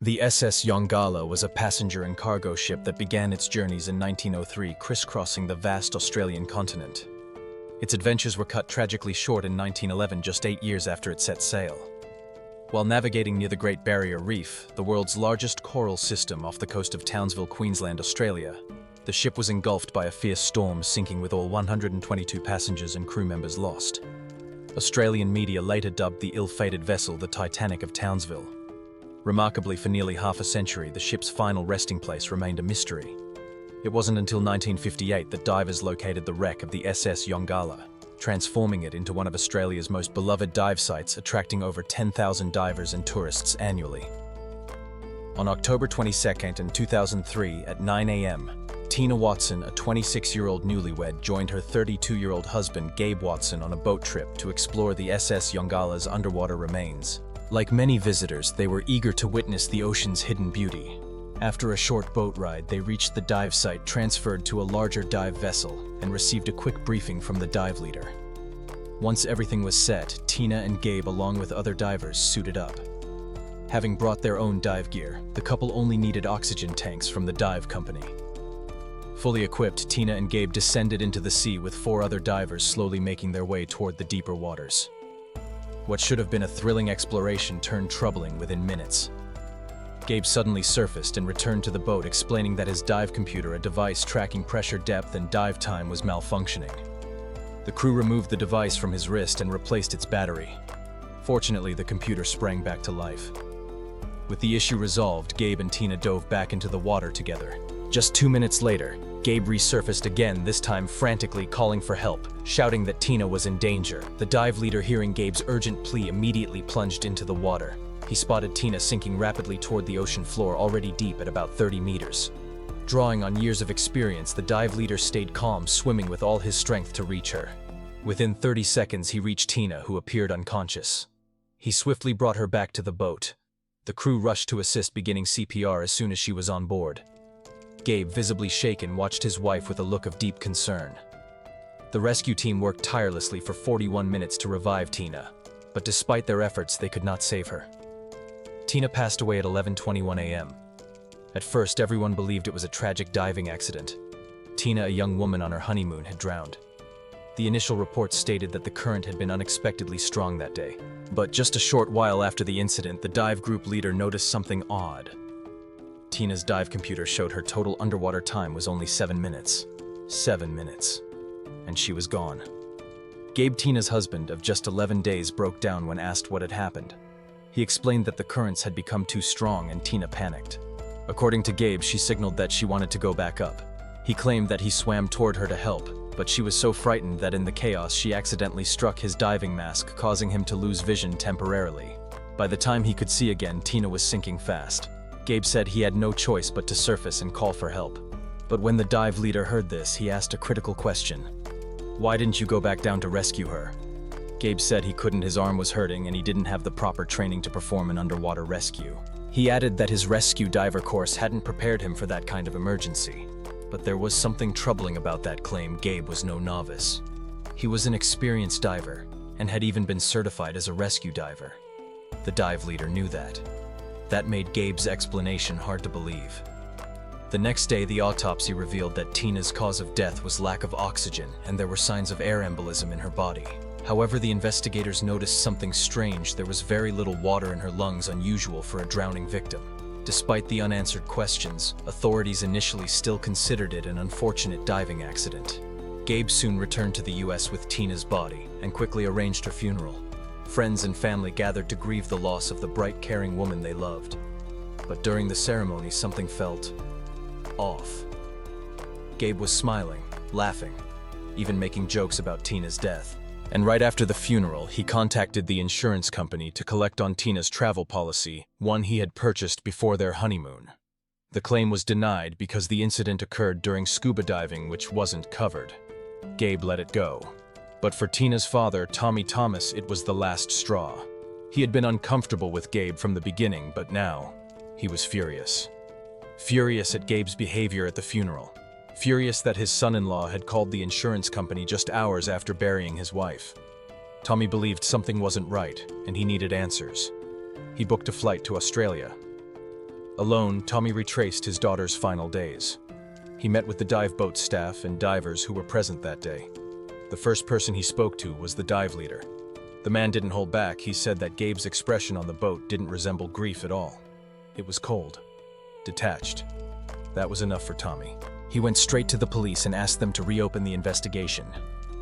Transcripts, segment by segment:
The SS Yongala was a passenger and cargo ship that began its journeys in 1903, crisscrossing the vast Australian continent. Its adventures were cut tragically short in 1911, just 8 years after it set sail. While navigating near the Great Barrier Reef, the world's largest coral system off the coast of Townsville, Queensland, Australia, the ship was engulfed by a fierce storm, sinking with all 122 passengers and crew members lost. Australian media later dubbed the ill-fated vessel the Titanic of Townsville. Remarkably, for nearly half a century, the ship's final resting place remained a mystery. It wasn't until 1958 that divers located the wreck of the SS Yongala, transforming it into one of Australia's most beloved dive sites, attracting over 10,000 divers and tourists annually. On October 22nd in 2003 at 9 a.m., Tina Watson, a 26-year-old newlywed, joined her 32-year-old husband Gabe Watson on a boat trip to explore the SS Yongala's underwater remains. Like many visitors, they were eager to witness the ocean's hidden beauty. After a short boat ride, they reached the dive site, transferred to a larger dive vessel, and received a quick briefing from the dive leader. Once everything was set, Tina and Gabe, along with other divers, suited up. Having brought their own dive gear, the couple only needed oxygen tanks from the dive company. Fully equipped, Tina and Gabe descended into the sea with 4 other divers, slowly making their way toward the deeper waters. What should have been a thrilling exploration turned troubling within minutes. Gabe suddenly surfaced and returned to the boat, explaining that his dive computer, a device tracking pressure, depth, and dive time, was malfunctioning. The crew removed the device from his wrist and replaced its battery. Fortunately, the computer sprang back to life. With the issue resolved, Gabe and Tina dove back into the water together. Just 2 minutes later, Gabe resurfaced again, this time frantically calling for help, shouting that Tina was in danger. The dive leader, hearing Gabe's urgent plea, immediately plunged into the water. He spotted Tina sinking rapidly toward the ocean floor, already deep at about 30 meters. Drawing on years of experience, the dive leader stayed calm, swimming with all his strength to reach her. Within 30 seconds, he reached Tina, who appeared unconscious. He swiftly brought her back to the boat. The crew rushed to assist, beginning CPR as soon as she was on board. Gabe, visibly shaken, watched his wife with a look of deep concern. The rescue team worked tirelessly for 41 minutes to revive Tina, but despite their efforts, they could not save her. Tina passed away at 11:21 a.m. At first, everyone believed it was a tragic diving accident. Tina, a young woman on her honeymoon, had drowned. The initial reports stated that the current had been unexpectedly strong that day. But just a short while after the incident, the dive group leader noticed something odd. Tina's dive computer showed her total underwater time was only 7 minutes. 7 minutes. And she was gone. Gabe, Tina's husband of just 11 days, broke down when asked what had happened. He explained that the currents had become too strong and Tina panicked. According to Gabe, she signaled that she wanted to go back up. He claimed that he swam toward her to help, but she was so frightened that in the chaos she accidentally struck his diving mask, causing him to lose vision temporarily. By the time he could see again, Tina was sinking fast. Gabe said he had no choice but to surface and call for help. But when the dive leader heard this, he asked a critical question. "Why didn't you go back down to rescue her?" Gabe said he couldn't, his arm was hurting and he didn't have the proper training to perform an underwater rescue. He added that his rescue diver course hadn't prepared him for that kind of emergency. But there was something troubling about that claim. Gabe was no novice. He was an experienced diver and had even been certified as a rescue diver. The dive leader knew that. That made Gabe's explanation hard to believe. The next day, the autopsy revealed that Tina's cause of death was lack of oxygen, and there were signs of air embolism in her body. However, the investigators noticed something strange. There was very little water in her lungs, unusual for a drowning victim. Despite the unanswered questions, authorities initially still considered it an unfortunate diving accident. Gabe soon returned to the US with Tina's body and quickly arranged her funeral. Friends and family gathered to grieve the loss of the bright, caring woman they loved. But during the ceremony, something felt off. Gabe was smiling, laughing, even making jokes about Tina's death. And right after the funeral, he contacted the insurance company to collect on Tina's travel policy, one he had purchased before their honeymoon. The claim was denied because the incident occurred during scuba diving, which wasn't covered. Gabe let it go. But for Tina's father, Tommy Thomas, it was the last straw. He had been uncomfortable with Gabe from the beginning, but now he was furious. Furious at Gabe's behavior at the funeral. Furious that his son-in-law had called the insurance company just hours after burying his wife. Tommy believed something wasn't right, and he needed answers. He booked a flight to Australia. Alone, Tommy retraced his daughter's final days. He met with the dive boat staff and divers who were present that day. The first person he spoke to was the dive leader. The man didn't hold back. He said that Gabe's expression on the boat didn't resemble grief at all. It was cold, detached. That was enough for Tommy. He went straight to the police and asked them to reopen the investigation.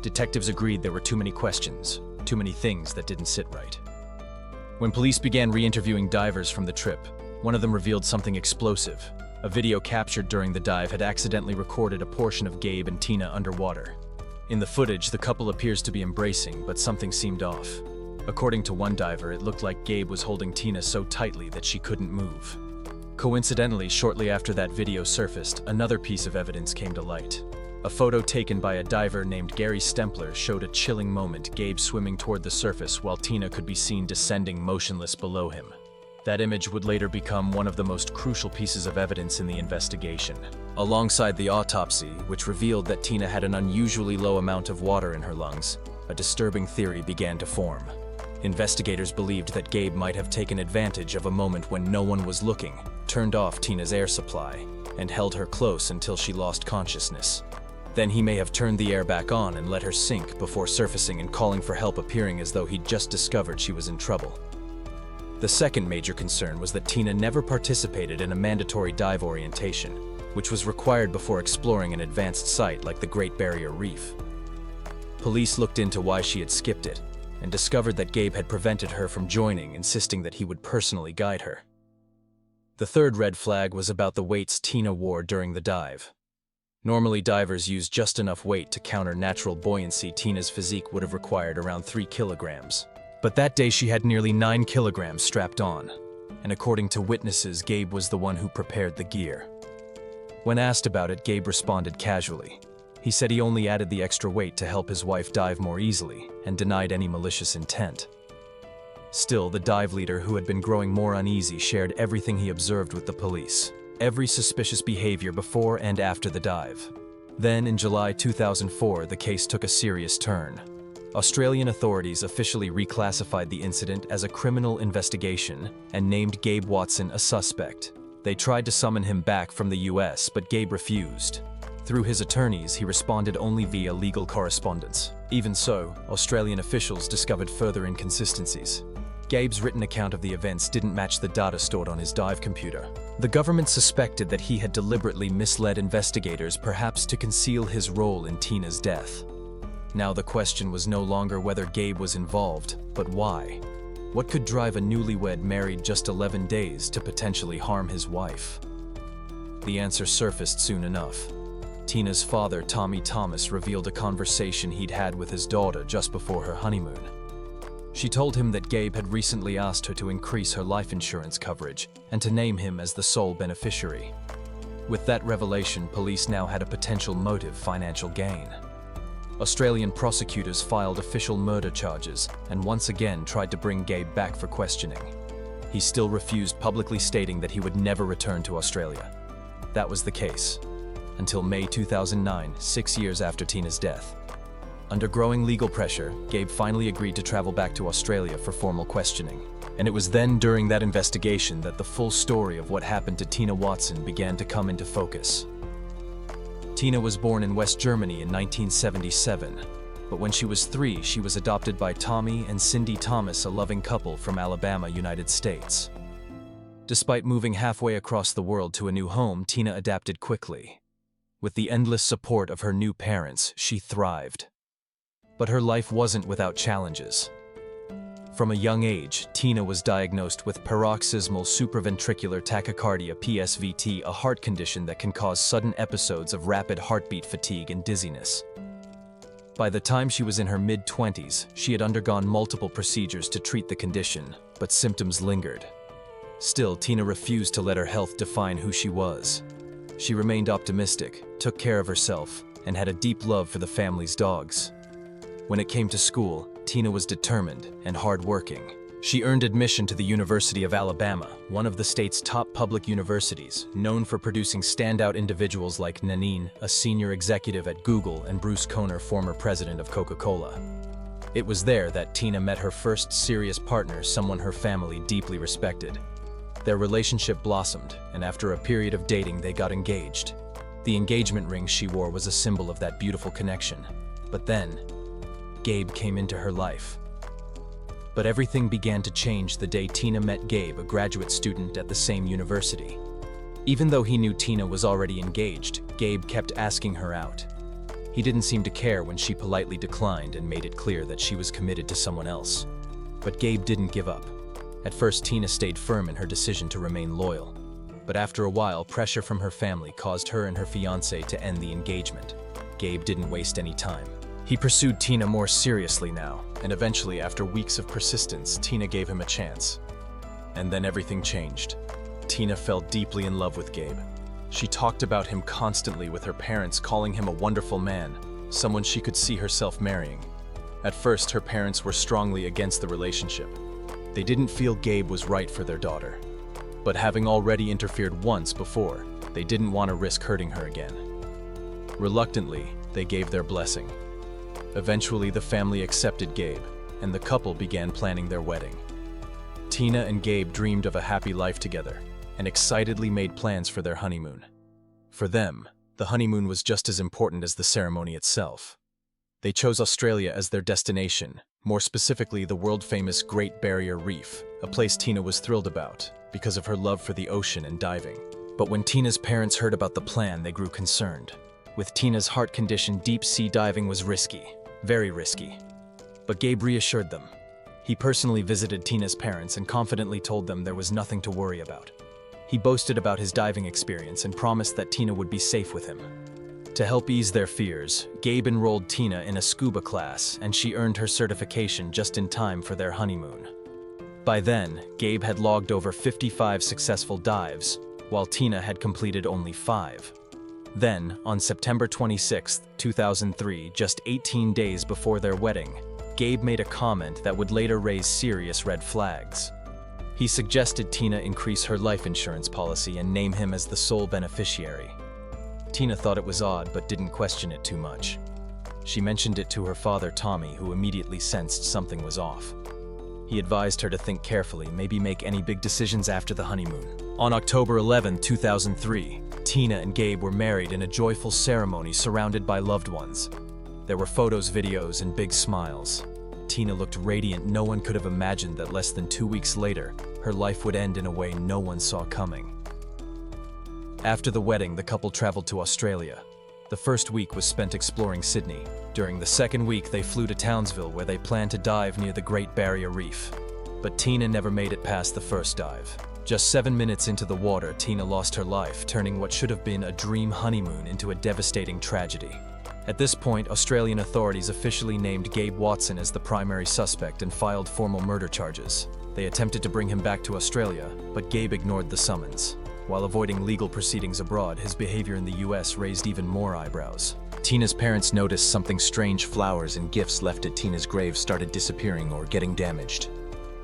Detectives agreed there were too many questions, too many things that didn't sit right. When police began re-interviewing divers from the trip, one of them revealed something explosive. A video captured during the dive had accidentally recorded a portion of Gabe and Tina underwater. In the footage, the couple appears to be embracing, but something seemed off. According to one diver, it looked like Gabe was holding Tina so tightly that she couldn't move. Coincidentally, shortly after that video surfaced, another piece of evidence came to light. A photo taken by a diver named Gary Stempler showed a chilling moment, Gabe swimming toward the surface while Tina could be seen descending motionless below him. That image would later become one of the most crucial pieces of evidence in the investigation. Alongside the autopsy, which revealed that Tina had an unusually low amount of water in her lungs, a disturbing theory began to form. Investigators believed that Gabe might have taken advantage of a moment when no one was looking, turned off Tina's air supply, and held her close until she lost consciousness. Then he may have turned the air back on and let her sink before surfacing and calling for help, appearing as though he'd just discovered she was in trouble. The second major concern was that Tina never participated in a mandatory dive orientation, which was required before exploring an advanced site like the Great Barrier Reef. Police looked into why she had skipped it, and discovered that Gabe had prevented her from joining, insisting that he would personally guide her. The third red flag was about the weights Tina wore during the dive. Normally, divers use just enough weight to counter natural buoyancy. Tina's physique would have required around 3 kilograms. But that day she had nearly 9 kilograms strapped on, and according to witnesses, Gabe was the one who prepared the gear. When asked about it, Gabe responded casually. He said he only added the extra weight to help his wife dive more easily, and denied any malicious intent. Still, the dive leader, who had been growing more uneasy, shared everything he observed with the police, every suspicious behavior before and after the dive. Then, in July 2004, the case took a serious turn. Australian authorities officially reclassified the incident as a criminal investigation and named Gabe Watson a suspect. They tried to summon him back from the US, but Gabe refused. Through his attorneys, he responded only via legal correspondence. Even so, Australian officials discovered further inconsistencies. Gabe's written account of the events didn't match the data stored on his dive computer. The government suspected that he had deliberately misled investigators, perhaps to conceal his role in Tina's death. Now the question was no longer whether Gabe was involved, but why? What could drive a newlywed married just 11 days to potentially harm his wife? The answer surfaced soon enough. Tina's father, Tommy Thomas, revealed a conversation he'd had with his daughter just before her honeymoon. She told him that Gabe had recently asked her to increase her life insurance coverage and to name him as the sole beneficiary. With that revelation, police now had a potential motive: financial gain. Australian prosecutors filed official murder charges and once again tried to bring Gabe back for questioning. He still refused, publicly stating that he would never return to Australia. That was the case, until May 2009, 6 years after Tina's death. Under growing legal pressure, Gabe finally agreed to travel back to Australia for formal questioning. And it was then, during that investigation, that the full story of what happened to Tina Watson began to come into focus. Tina was born in West Germany in 1977, but when she was 3, she was adopted by Tommy and Cindy Thomas, a loving couple from Alabama, United States. Despite moving halfway across the world to a new home, Tina adapted quickly. With the endless support of her new parents, she thrived. But her life wasn't without challenges. From a young age, Tina was diagnosed with paroxysmal supraventricular tachycardia (PSVT), a heart condition that can cause sudden episodes of rapid heartbeat fatigue and dizziness. By the time she was in her mid-20s, she had undergone multiple procedures to treat the condition, but symptoms lingered. Still, Tina refused to let her health define who she was. She remained optimistic, took care of herself, and had a deep love for the family's dogs. When it came to school, Tina was determined and hardworking. She earned admission to the University of Alabama, one of the state's top public universities, known for producing standout individuals like Nanine, a senior executive at Google, and Bruce Conner, former president of Coca-Cola. It was there that Tina met her first serious partner, someone her family deeply respected. Their relationship blossomed, and after a period of dating, they got engaged. The engagement ring she wore was a symbol of that beautiful connection. But then, Gabe came into her life. But everything began to change the day Tina met Gabe, a graduate student at the same university. Even though he knew Tina was already engaged, Gabe kept asking her out. He didn't seem to care when she politely declined and made it clear that she was committed to someone else. But Gabe didn't give up. At first, Tina stayed firm in her decision to remain loyal. But after a while, pressure from her family caused her and her fiancé to end the engagement. Gabe didn't waste any time. He pursued Tina more seriously now, and eventually, after weeks of persistence, Tina gave him a chance. And then everything changed. Tina fell deeply in love with Gabe. She talked about him constantly, with her parents calling him a wonderful man, someone she could see herself marrying. At first, her parents were strongly against the relationship. They didn't feel Gabe was right for their daughter. But having already interfered once before, they didn't want to risk hurting her again. Reluctantly, they gave their blessing. Eventually, the family accepted Gabe, and the couple began planning their wedding. Tina and Gabe dreamed of a happy life together, and excitedly made plans for their honeymoon. For them, the honeymoon was just as important as the ceremony itself. They chose Australia as their destination, more specifically the world-famous Great Barrier Reef, a place Tina was thrilled about because of her love for the ocean and diving. But when Tina's parents heard about the plan, they grew concerned. With Tina's heart condition, deep-sea diving was risky, very risky. But Gabe reassured them. He personally visited Tina's parents and confidently told them there was nothing to worry about. He boasted about his diving experience and promised that Tina would be safe with him. To help ease their fears, Gabe enrolled Tina in a scuba class, and she earned her certification just in time for their honeymoon. By then, Gabe had logged over 55 successful dives, while Tina had completed only 5. Then, on September 26, 2003, just 18 days before their wedding, Gabe made a comment that would later raise serious red flags. He suggested Tina increase her life insurance policy and name him as the sole beneficiary. Tina thought it was odd but didn't question it too much. She mentioned it to her father, Tommy, who immediately sensed something was off. He advised her to think carefully, maybe make any big decisions after the honeymoon. On October 11, 2003, Tina and Gabe were married in a joyful ceremony surrounded by loved ones. There were photos, videos, and big smiles. Tina looked radiant. No one could have imagined that less than 2 weeks later, her life would end in a way no one saw coming. After the wedding, the couple traveled to Australia. The first week was spent exploring Sydney. During the second week, they flew to Townsville, where they planned to dive near the Great Barrier Reef. But Tina never made it past the first dive. Just 7 minutes into the water, Tina lost her life, turning what should have been a dream honeymoon into a devastating tragedy. At this point, Australian authorities officially named Gabe Watson as the primary suspect and filed formal murder charges. They attempted to bring him back to Australia, but Gabe ignored the summons. While avoiding legal proceedings abroad, his behavior in the US raised even more eyebrows. Tina's parents noticed something strange. Flowers and gifts left at Tina's grave started disappearing or getting damaged.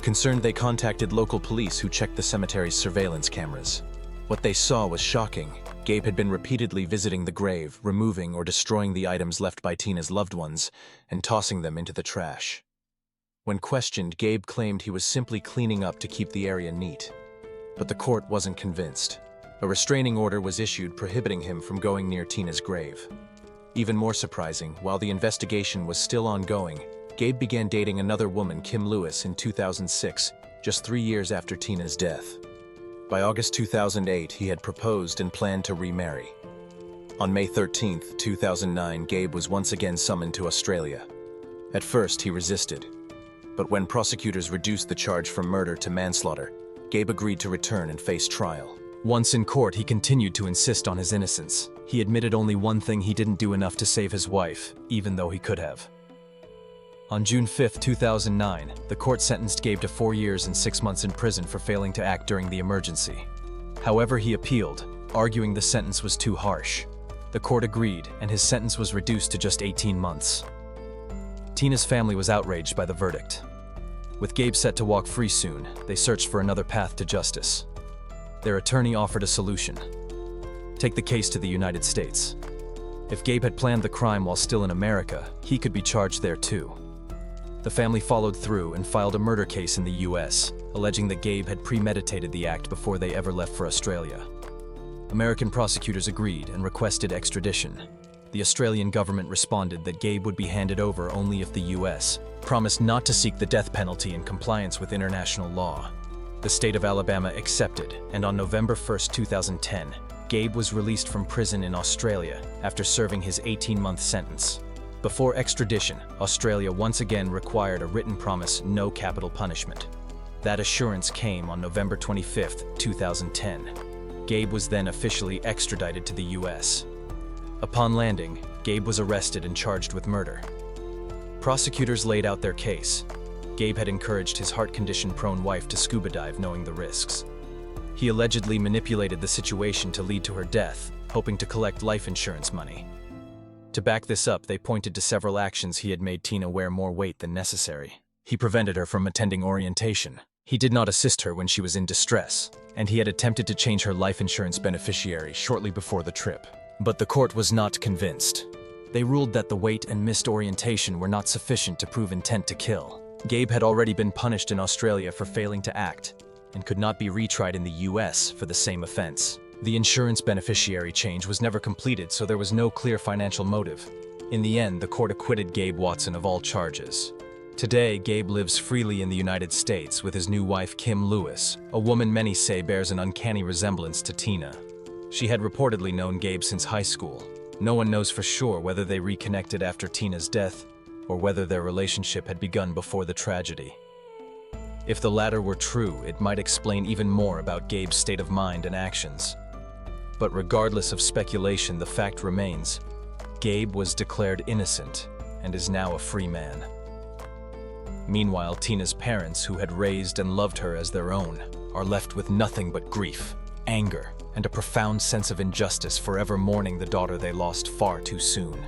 Concerned, they contacted local police, who checked the cemetery's surveillance cameras. What they saw was shocking. Gabe had been repeatedly visiting the grave, removing or destroying the items left by Tina's loved ones, and tossing them into the trash. When questioned, Gabe claimed he was simply cleaning up to keep the area neat. But the court wasn't convinced. A restraining order was issued prohibiting him from going near Tina's grave. Even more surprising, while the investigation was still ongoing, Gabe began dating another woman, Kim Lewis, in 2006, just 3 years after Tina's death. By August 2008, he had proposed and planned to remarry. On May 13, 2009, Gabe was once again summoned to Australia. At first, he resisted. But when prosecutors reduced the charge from murder to manslaughter, Gabe agreed to return and face trial. Once in court, he continued to insist on his innocence. He admitted only one thing: he didn't do enough to save his wife, even though he could have. On June 5, 2009, the court sentenced Gabe to 4 years and 6 months in prison for failing to act during the emergency. However, he appealed, arguing the sentence was too harsh. The court agreed, and his sentence was reduced to just 18 months. Tina's family was outraged by the verdict. With Gabe set to walk free soon, they searched for another path to justice. Their attorney offered a solution: take the case to the United States. If Gabe had planned the crime while still in America, he could be charged there too. The family followed through and filed a murder case in the US, alleging that Gabe had premeditated the act before they ever left for Australia. American prosecutors agreed and requested extradition. The Australian government responded that Gabe would be handed over only if the US promised not to seek the death penalty in compliance with international law. The state of Alabama accepted, and on November 1, 2010, Gabe was released from prison in Australia after serving his 18-month sentence. Before extradition, Australia once again required a written promise no capital punishment. That assurance came on November 25, 2010. Gabe was then officially extradited to the US. Upon landing, Gabe was arrested and charged with murder. Prosecutors laid out their case. Gabe had encouraged his heart condition-prone wife to scuba dive knowing the risks. He allegedly manipulated the situation to lead to her death, hoping to collect life insurance money. To back this up, they pointed to several actions he had made Tina wear more weight than necessary. He prevented her from attending orientation. He did not assist her when she was in distress, and he had attempted to change her life insurance beneficiary shortly before the trip. But the court was not convinced. They ruled that the weight and missed orientation were not sufficient to prove intent to kill. Gabe had already been punished in Australia for failing to act, and could not be retried in the US for the same offense. The insurance beneficiary change was never completed, so there was no clear financial motive. In the end, the court acquitted Gabe Watson of all charges. Today, Gabe lives freely in the United States with his new wife Kim Lewis, a woman many say bears an uncanny resemblance to Tina. She had reportedly known Gabe since high school. No one knows for sure whether they reconnected after Tina's death, or whether their relationship had begun before the tragedy. If the latter were true, it might explain even more about Gabe's state of mind and actions. But regardless of speculation, the fact remains: Gabe was declared innocent and is now a free man. Meanwhile, Tina's parents, who had raised and loved her as their own, are left with nothing but grief, anger, and a profound sense of injustice, forever mourning the daughter they lost far too soon.